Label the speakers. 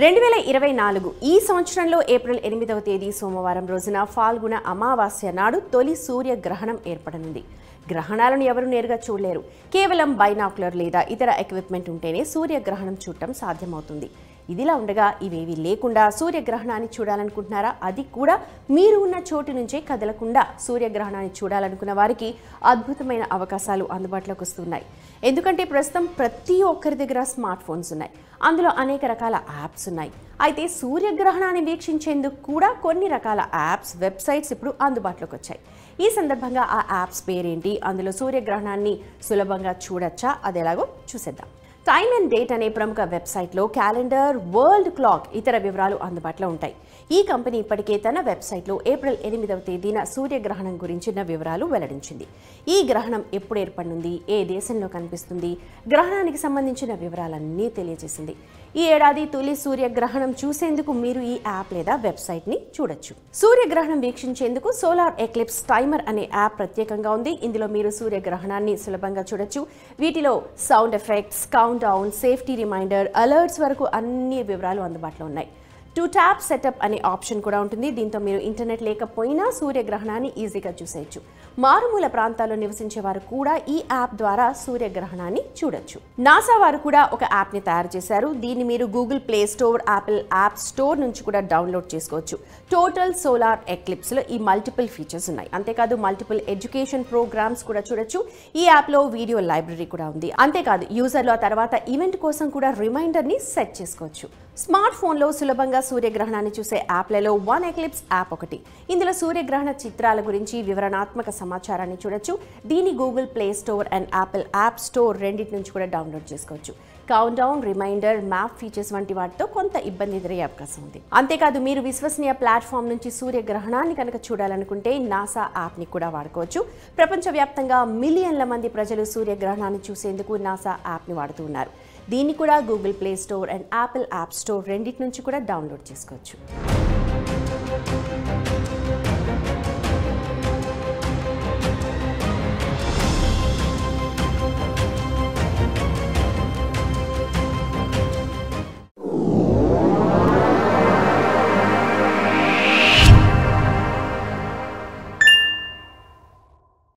Speaker 1: 2024 ఈ సంవత్సరంలో ఏప్రిల్ 8వ తేదీ సోమవారం రోజున ఫాల్గుణ అమావాస్య నాడు తొలి సూర్యగ్రహణం ఏర్పడనుంది. గ్రహణాలను ఎవరు నేరుగా చూడలేరు. కేవలం బైనాక్యులర్ లేదా ఇతర ఎక్విప్మెంట్ ఉంటేనే సూర్యగ్రహణం చూడటం సాధ్యమవుతుంది. ఇదిలా ఉండగా ఇవేవి లేకుండా సూర్యగ్రహణాన్ని చూడాలనుకుంటున్నారా? అది కూడా మీరు ఉన్న చోటు నుంచే కదలకుండా సూర్యగ్రహణాన్ని చూడాలనుకున్న వారికి అద్భుతమైన అవకాశాలు అందుబాటులోకి వస్తున్నాయి. ఎందుకంటే ప్రస్తుతం ప్రతి ఒక్కరి దగ్గర స్మార్ట్ ఫోన్స్ ఉన్నాయి. అందులో అనేక రకాల యాప్స్ ఉన్నాయి. అయితే సూర్యగ్రహణాన్ని వీక్షించేందుకు కూడా కొన్ని రకాల యాప్స్, వెబ్సైట్స్ ఇప్పుడు అందుబాటులోకి వచ్చాయి. ఈ సందర్భంగా ఆ యాప్స్ పేరేంటి, అందులో సూర్యగ్రహణాన్ని సులభంగా చూడొచ్చా, అది ఎలాగో చూసేద్దాం. టైమ్ అండ్ డేట్ అనే ప్రముఖ వెబ్సైట్లో క్యాలెండర్, వరల్డ్ క్లాక్, ఇతర వివరాలు అందుబాటులో ఉంటాయి. ఈ కంపెనీ ఇప్పటికే తన వెబ్సైట్లో ఏప్రిల్ 8వ తేదీన సూర్యగ్రహణం గురించిన వివరాలు వెల్లడించింది. ఈ గ్రహణం ఎప్పుడు ఏర్పడింది, ఏ దేశంలో కనిపిస్తుంది, గ్రహణానికి సంబంధించిన వివరాలన్నీ తెలియజేసింది. ఈ ఏడాది తొలి సూర్యగ్రహణం చూసేందుకు మీరు ఈ యాప్ లేదా వెబ్సైట్ని చూడొచ్చు. సూర్యగ్రహణం వీక్షించేందుకు సోలార్ ఎక్లిప్స్ టైమర్ అనే యాప్ ప్రత్యేకంగా ఉంది. ఇందులో మీరు సూర్యగ్రహణాన్ని సులభంగా చూడొచ్చు. వీటిలో sound effects, countdown, safety reminder, alerts వరకు అన్ని వివరాలు అందుబాటులో ఉన్నాయి. 2 ట్యాప్ సెటప్ అనే ఆప్షన్ కూడా ఉంటుంది. దీంతో మీరు ఇంటర్నెట్ లేకపోయినా సూర్యగ్రహణాన్ని ఈజీగా చూసేయచ్చు. మారుమూల ప్రాంతాల్లో నివసించే వారు కూడా ఈ యాప్ ద్వారా సూర్యగ్రహణాన్ని చూడొచ్చు. నాసా వారు కూడా ఒక యాప్ని తయారు చేశారు. దీన్ని మీరు Google Play store, Apple App store నుంచి కూడా డౌన్లోడ్ చేసుకోవచ్చు. టోటల్ సోలార్ ఎక్లిప్స్లో ఈ మల్టిపుల్ ఫీచర్స్ ఉన్నాయి. అంతేకాదు మల్టిపుల్ ఎడ్యుకేషన్ ప్రోగ్రామ్స్ కూడా చూడొచ్చు. ఈ యాప్లో వీడియో లైబ్రరీ కూడా ఉంది. అంతేకాదు యూజర్లు ఆ తర్వాత ఈవెంట్ కోసం కూడా రిమైండర్ని సెట్ చేసుకోవచ్చు. స్మార్ట్ ఫోన్లో సులభంగా సూర్యగ్రహణాన్ని చూసే యాప్లలో వన్ ఎక్లిప్స్ యాప్ ఒకటి. ఇందులో సూర్యగ్రహణ చిత్రాల గురించి వివరణాత్మక సమాచారాన్ని చూడొచ్చు. దీన్ని Google Play Store and Apple App Store రెండింటి నుంచి కూడా డౌన్లోడ్ చేసుకోవచ్చు. Countdown, reminder, map features వంటి వాటితో కొంత ఇబ్బంది ఎదురయ్యే అవకాశం ఉంది. అంతేకాదు మీరు విశ్వసనీయ ప్లాట్ఫామ్ నుంచి సూర్యగ్రహణాన్ని కనుక చూడాలనుకుంటే నాసా యాప్ని కూడా వాడుకోవచ్చు. ప్రపంచవ్యాప్తంగా మిలియన్ల మంది ప్రజలు సూర్యగ్రహణాన్ని చూసేందుకు నాసా యాప్ని వాడుతూ ఉన్నారు. దీన్ని కూడా Google Play Store and Apple App Store రెండింటి నుంచి కూడా డౌన్లోడ్ చేసుకోవచ్చు.